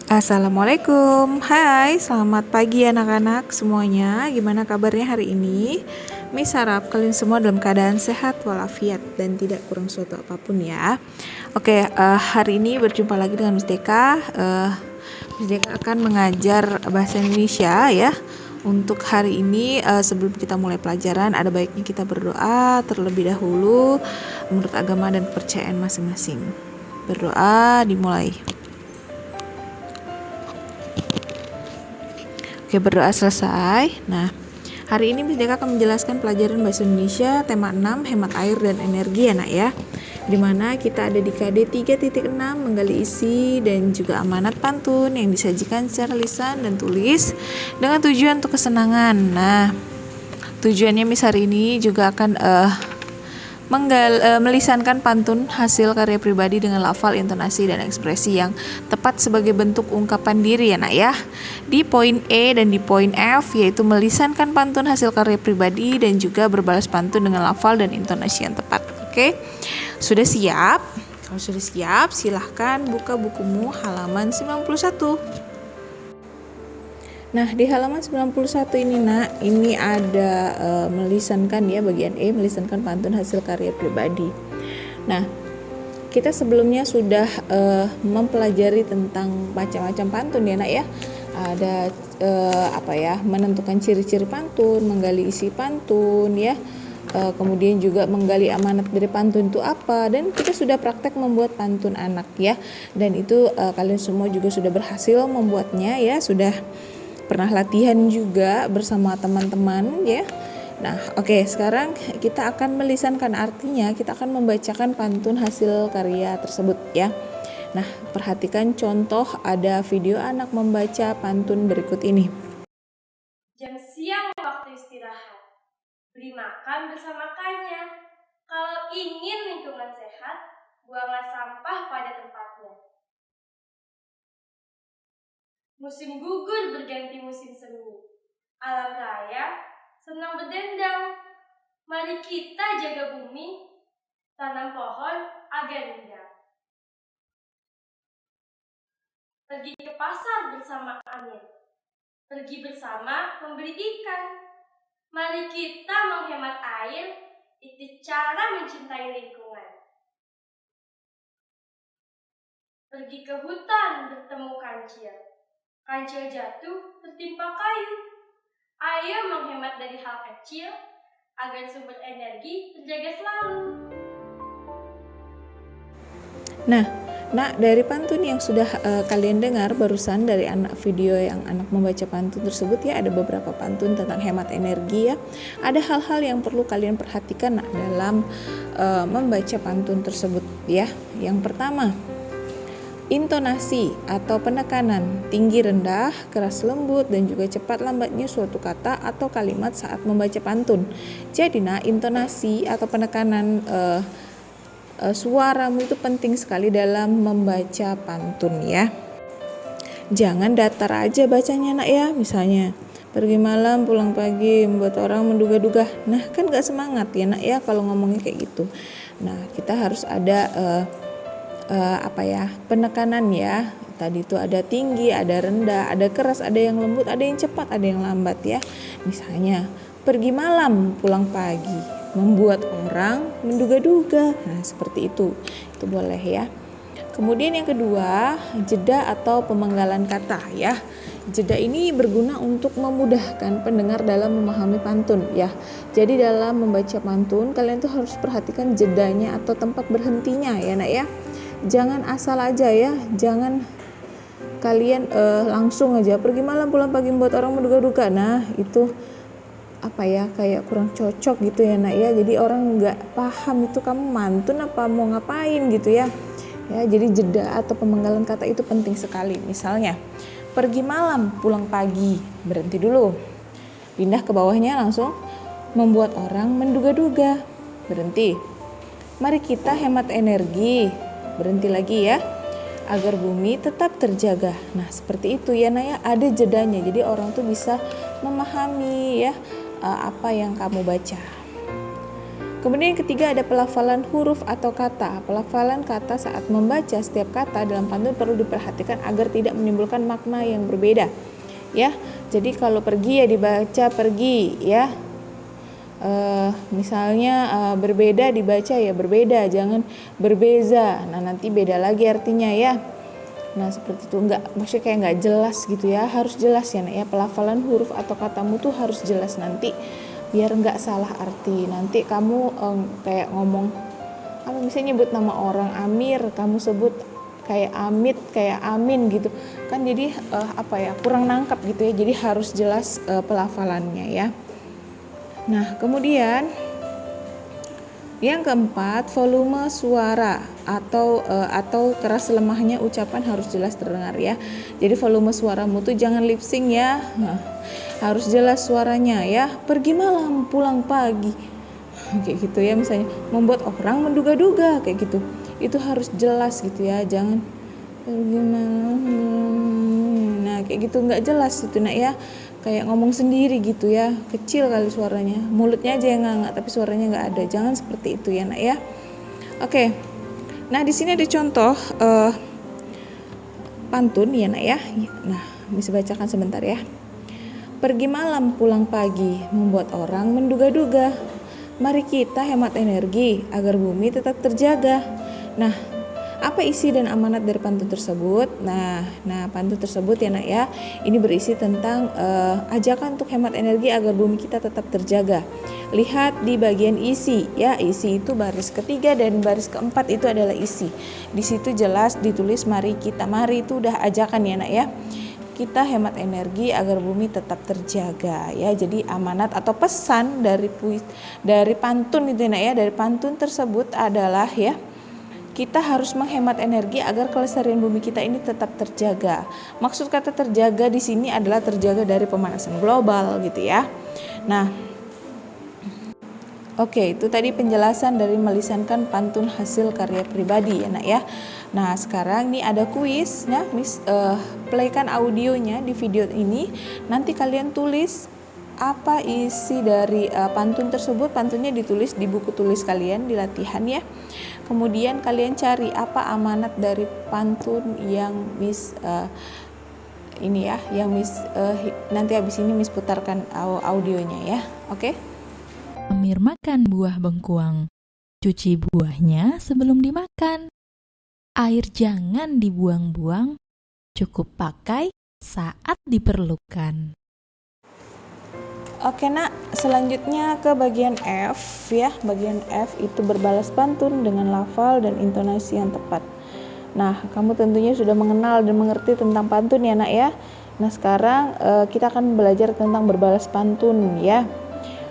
Assalamualaikum, hai selamat pagi anak-anak semuanya. Gimana kabarnya hari ini? Miss harap kalian semua dalam keadaan sehat walafiat dan tidak kurang suatu apapun ya. Oke, hari ini berjumpa lagi dengan Miss Deka. Miss Deka akan mengajar bahasa Indonesia ya. Untuk hari ini sebelum kita mulai pelajaran, ada baiknya kita berdoa terlebih dahulu menurut agama dan kepercayaan masing-masing. Berdoa dimulai. Oke, berdoa selesai. Nah, hari ini Miss Deka akan menjelaskan pelajaran bahasa Indonesia tema 6 hemat air dan energi ya nak ya. Dimana kita ada di KD 3.6 menggali isi dan juga amanat pantun yang disajikan secara lisan dan tulis dengan tujuan untuk kesenangan. Nah, tujuannya Miss hari ini juga akan melisankan pantun hasil karya pribadi dengan lafal, intonasi, dan ekspresi yang tepat sebagai bentuk ungkapan diri ya nak ya. Di poin E dan di poin F yaitu melisankan pantun hasil karya pribadi dan juga berbalas pantun dengan lafal dan intonasi yang tepat. Oke, sudah siap? Kalau sudah siap silahkan buka bukumu halaman 91. Nah, di halaman 91 ini nak, ini ada melisankan ya, bagian E, melisankan pantun hasil karya pribadi. Nah, kita sebelumnya sudah mempelajari tentang macam-macam pantun ya nak ya. Ada menentukan ciri-ciri pantun, menggali isi pantun ya. Kemudian juga menggali amanat dari pantun itu apa, dan kita sudah praktek membuat pantun anak ya. Dan itu kalian semua juga sudah berhasil membuatnya ya, sudah pernah latihan juga bersama teman-teman ya. Nah, oke, sekarang kita akan melisankan, artinya kita akan membacakan pantun hasil karya tersebut ya. Nah, perhatikan contoh, ada video anak membaca pantun berikut ini. Jam siang waktu istirahat, beri makan bersama kanya. Kalau ingin lingkungan sehat, buanglah sampah pada tempatnya. Musim gugur berganti musim semi. Alam raya senang berdendang. Mari kita jaga bumi, tanam pohon agar indah. Pergi ke pasar bersama angin. Pergi bersama membeli ikan. Mari kita menghemat air, itu cara mencintai lingkungan. Pergi ke hutan bertemu kancil. Kancil jatuh tertimpa kayu. Ayo menghemat dari hal kecil agar sumber energi terjaga selalu. Nah, dari pantun yang sudah kalian dengar barusan dari anak video yang anak membaca pantun tersebut ya, ada beberapa pantun tentang hemat energi ya. Ada hal-hal yang perlu kalian perhatikan dalam membaca pantun tersebut ya. Yang pertama, intonasi atau penekanan, tinggi rendah, keras lembut, dan juga cepat lambatnya suatu kata atau kalimat saat membaca pantun. Jadi intonasi atau penekanan suaramu itu penting sekali dalam membaca pantun ya. Jangan datar aja bacanya nak ya. Misalnya, pergi malam pulang pagi membuat orang menduga-duga. Nah, kan gak semangat ya nak ya kalau ngomongnya kayak gitu. Nah, kita harus ada penekanan ya. Tadi itu ada tinggi, ada rendah, ada keras, ada yang lembut, ada yang cepat, ada yang lambat ya. Misalnya, pergi malam pulang pagi membuat orang menduga-duga. Nah, seperti itu boleh ya. Kemudian yang kedua, jeda atau pemenggalan kata ya. Jeda ini berguna untuk memudahkan pendengar dalam memahami pantun ya. Jadi dalam membaca pantun kalian tuh harus perhatikan jedanya atau tempat berhentinya ya nak ya. Jangan asal aja ya, jangan kalian langsung aja pergi malam pulang pagi membuat orang menduga-duga. Nah, itu kayak kurang cocok gitu ya nak ya. Jadi orang nggak paham itu kamu mantun apa mau ngapain gitu ya. Ya, jadi jeda atau pemenggalan kata itu penting sekali. Misalnya, pergi malam pulang pagi, berhenti dulu. Pindah ke bawahnya langsung, membuat orang menduga-duga, berhenti. Mari kita hemat energi, berhenti lagi ya, agar bumi tetap terjaga. Nah, seperti itu ya Naya, ada jedanya. Jadi orang tuh bisa memahami ya apa yang kamu baca. Kemudian yang ketiga ada pelafalan huruf atau kata. Pelafalan kata saat membaca setiap kata dalam pantun perlu diperhatikan agar tidak menimbulkan makna yang berbeda. Ya, jadi kalau pergi ya dibaca pergi ya. Misalnya berbeda dibaca ya berbeda, jangan berbeza. Nah nanti beda lagi artinya ya. Nah seperti itu, maksudnya kayak nggak jelas gitu ya, harus jelas ya nak ya, pelafalan huruf atau katamu tuh harus jelas nanti biar nggak salah arti. Nanti kamu kayak ngomong apa misalnya nyebut nama orang Amir, kamu sebut kayak Amit, kayak Amin gitu kan, jadi kurang nangkap gitu ya, jadi harus jelas pelafalannya ya. Nah kemudian yang keempat, volume suara atau keras lemahnya ucapan harus jelas terdengar ya. Jadi volume suaramu tuh jangan lip sync ya. Nah, harus jelas suaranya ya. Pergi malam, pulang pagi. Kayak gitu ya, misalnya membuat orang menduga-duga kayak gitu. Itu harus jelas gitu ya. Jangan pergi malam. Nah, kayak gitu nggak jelas itu nak ya. Kayak ngomong sendiri gitu ya, kecil kali suaranya, mulutnya aja yang nganga tapi suaranya nggak ada. Jangan seperti itu ya nak ya. Oke, nah di sini ada contoh pantun ya nak ya. Nah bisa bacakan sebentar ya. Pergi malam pulang pagi membuat orang menduga-duga. Mari kita hemat energi agar bumi tetap terjaga. Nah apa isi dan amanat dari pantun tersebut? Nah pantun tersebut ya nak ya, ini berisi tentang ajakan untuk hemat energi agar bumi kita tetap terjaga. Lihat di bagian isi ya, isi itu baris ketiga dan baris keempat itu adalah isi. Di situ jelas ditulis mari itu udah ajakan ya nak ya. Kita hemat energi agar bumi tetap terjaga ya. Jadi amanat atau pesan dari pantun itu ya nak ya, dari pantun tersebut adalah ya, kita harus menghemat energi agar kelestarian bumi kita ini tetap terjaga. Maksud kata terjaga di sini adalah terjaga dari pemanasan global gitu ya. Nah, oke, itu tadi penjelasan dari melisankan pantun hasil karya pribadi ya nak ya. Nah sekarang nih ada kuis ya, Miss playkan audionya di video ini. Nanti kalian tulis apa isi dari pantun tersebut. Pantunnya ditulis di buku tulis kalian di latihan ya. Kemudian kalian cari apa amanat dari pantun yang Miss ini ya, yang Miss nanti habis ini Miss putarkan audionya ya. Oke? Amir makan buah bengkuang. Cuci buahnya sebelum dimakan. Air jangan dibuang-buang, cukup pakai saat diperlukan. Oke nak, selanjutnya ke bagian F ya. Bagian F itu berbalas pantun dengan lafal dan intonasi yang tepat. Nah, kamu tentunya sudah mengenal dan mengerti tentang pantun ya nak ya. Nah, sekarang kita akan belajar tentang berbalas pantun ya.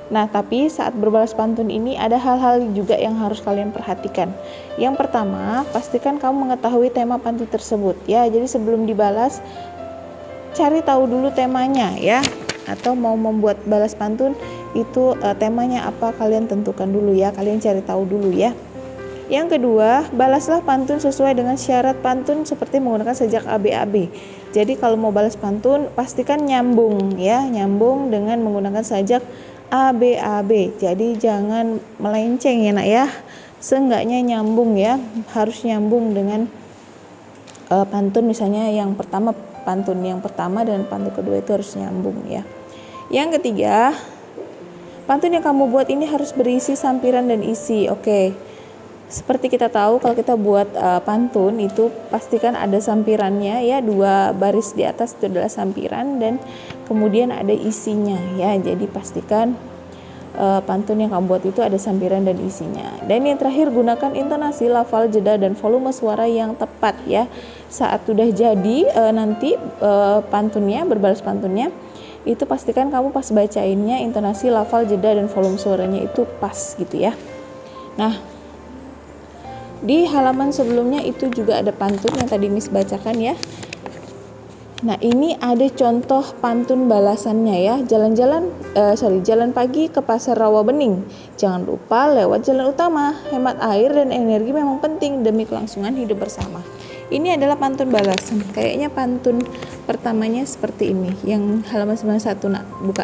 Nah, tapi saat berbalas pantun ini ada hal-hal juga yang harus kalian perhatikan. Yang pertama, pastikan kamu mengetahui tema pantun tersebut ya. Jadi sebelum dibalas, cari tahu dulu temanya ya. Atau mau membuat balas pantun itu temanya apa, kalian tentukan dulu ya, kalian cari tahu dulu ya. Yang kedua, balaslah pantun sesuai dengan syarat pantun seperti menggunakan sajak ABAB. Jadi kalau mau balas pantun pastikan nyambung ya, nyambung dengan menggunakan sajak ABAB. Jadi jangan melenceng ya nak ya, seenggaknya nyambung ya, harus nyambung dengan pantun misalnya yang pertama, pantun yang pertama dan pantun kedua itu harus nyambung ya. Yang ketiga, pantun yang kamu buat ini harus berisi sampiran dan isi. Oke. Seperti kita tahu kalau kita buat pantun itu pastikan ada sampirannya ya, 2 baris di atas itu adalah sampiran dan kemudian ada isinya ya. Jadi pastikan pantun yang kamu buat itu ada sampiran dan isinya. Dan yang terakhir, gunakan intonasi, lafal, jeda dan volume suara yang tepat ya. Saat sudah jadi nanti pantunnya, berbalas pantunnya, itu pastikan kamu pas bacainnya intonasi, lafal, jeda dan volume suaranya itu pas gitu ya. Nah, di halaman sebelumnya itu juga ada pantun yang tadi Miss bacakan ya. Nah, ini ada contoh pantun balasannya ya. Jalan pagi ke pasar Rawabening. Jangan lupa lewat jalan utama. Hemat air dan energi memang penting demi kelangsungan hidup bersama. Ini adalah pantun balasan. Kayaknya pantun pertamanya seperti ini. Yang halaman 91 nak buka.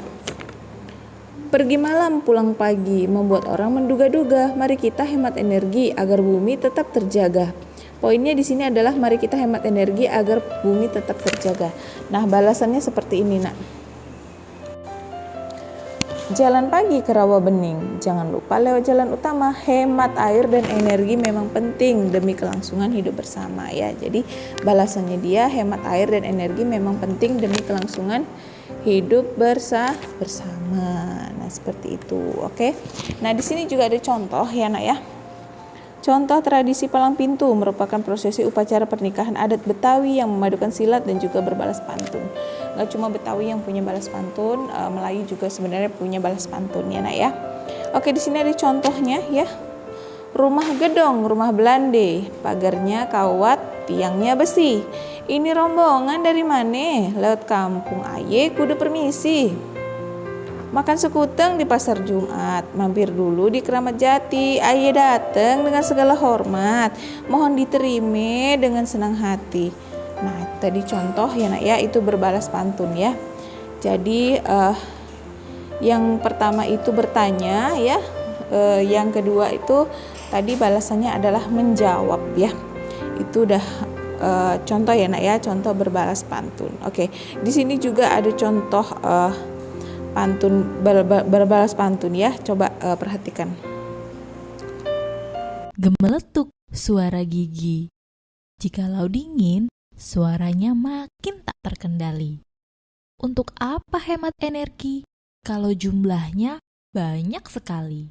Pergi malam pulang pagi membuat orang menduga-duga. Mari kita hemat energi agar bumi tetap terjaga. Poinnya di sini adalah mari kita hemat energi agar bumi tetap terjaga. Nah, balasannya seperti ini, Nak. Jalan pagi ke rawa bening, jangan lupa lewat jalan utama. Hemat air dan energi memang penting demi kelangsungan hidup bersama ya. Jadi balasannya dia hemat air dan energi memang penting demi kelangsungan hidup bersama. Nah, seperti itu. Oke. Nah, di sini juga ada contoh ya, Nak ya. Contoh tradisi palang pintu merupakan prosesi upacara pernikahan adat Betawi yang memadukan silat dan juga berbalas pantun. Gak cuma Betawi yang punya balas pantun, Melayu juga sebenarnya punya balas pantun ya, Nak ya. Oke, di sini ada contohnya ya. Rumah gedong, rumah Belande, pagarnya kawat, tiangnya besi. Ini rombongan dari mana? Lewat kampung aye kudu permisi. Makan sekuteng di pasar Jumat, mampir dulu di Keramat Jati, aye dateng dengan segala hormat, mohon diterima dengan senang hati. Nah, tadi contoh ya, Nak ya, itu berbalas pantun ya. Jadi yang pertama itu bertanya ya, yang kedua itu tadi balasannya adalah menjawab ya. Itu udah contoh ya, Nak ya, contoh berbalas pantun. Oke, di sini juga ada contoh pantun berbalas pantun ya. Coba perhatikan. Gemeletuk suara gigi. Jikalau dingin, suaranya makin tak terkendali. Untuk apa hemat energi kalau jumlahnya banyak sekali?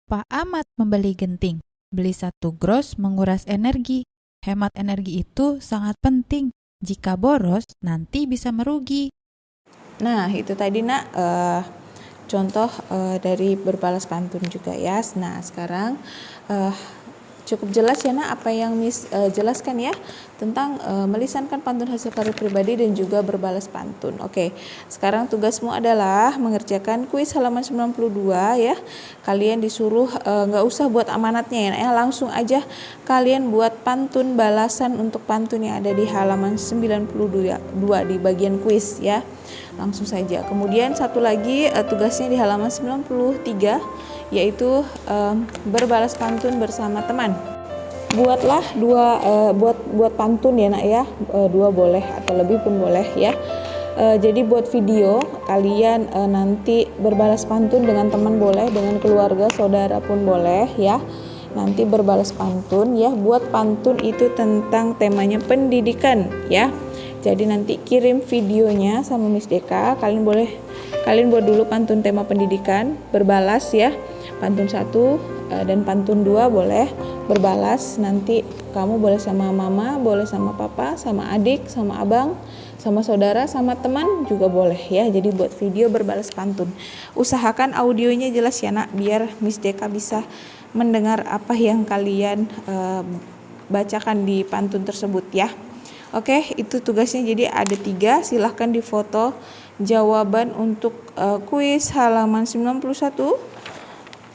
Pak Ahmad membeli genting. Beli 1 gros menguras energi. Hemat energi itu sangat penting. Jika boros, nanti bisa merugi. Nah, itu tadi, Nak, contoh dari berbalas pantun juga ya. Nah, sekarang cukup jelas ya, Nak, apa yang Miss jelaskan ya tentang melisankan pantun hasil karya pribadi dan juga berbalas pantun. Oke, sekarang tugasmu adalah mengerjakan kuis halaman 92 ya. Kalian disuruh nggak usah buat amanatnya ya, langsung aja kalian buat pantun balasan untuk pantun yang ada di halaman 92 di bagian kuis ya. Langsung saja. Kemudian satu lagi tugasnya di halaman 93 yaitu berbalas pantun bersama teman. Buatlah buat pantun ya, Nak ya. 2 boleh atau lebih pun boleh ya. Jadi buat video kalian nanti berbalas pantun dengan teman boleh, dengan keluarga, saudara pun boleh ya. Nanti berbalas pantun ya. Buat pantun itu tentang temanya pendidikan ya. Jadi nanti kirim videonya sama Miss Deka. Kalian buat dulu pantun tema pendidikan, berbalas ya. Pantun 1 dan pantun 2 boleh berbalas. Nanti kamu boleh sama mama, boleh sama papa, sama adik, sama abang, sama saudara, sama teman juga boleh ya. Jadi buat video berbalas pantun. Usahakan audionya jelas ya, Nak, biar Miss Deka bisa mendengar apa yang kalian bacakan di pantun tersebut ya. Oke, itu tugasnya jadi ada 3. Silahkan difoto jawaban untuk kuis halaman 91.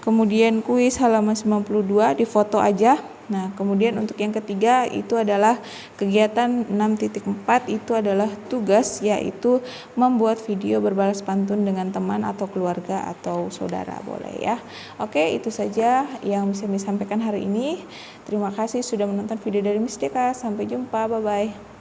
Kemudian kuis halaman 92 difoto aja. Nah, kemudian untuk yang ketiga itu adalah kegiatan 6.4, itu adalah tugas yaitu membuat video berbalas pantun dengan teman atau keluarga atau saudara boleh ya. Oke, itu saja yang bisa saya sampaikan hari ini. Terima kasih sudah menonton video dari Miss Deka. Sampai jumpa, bye-bye.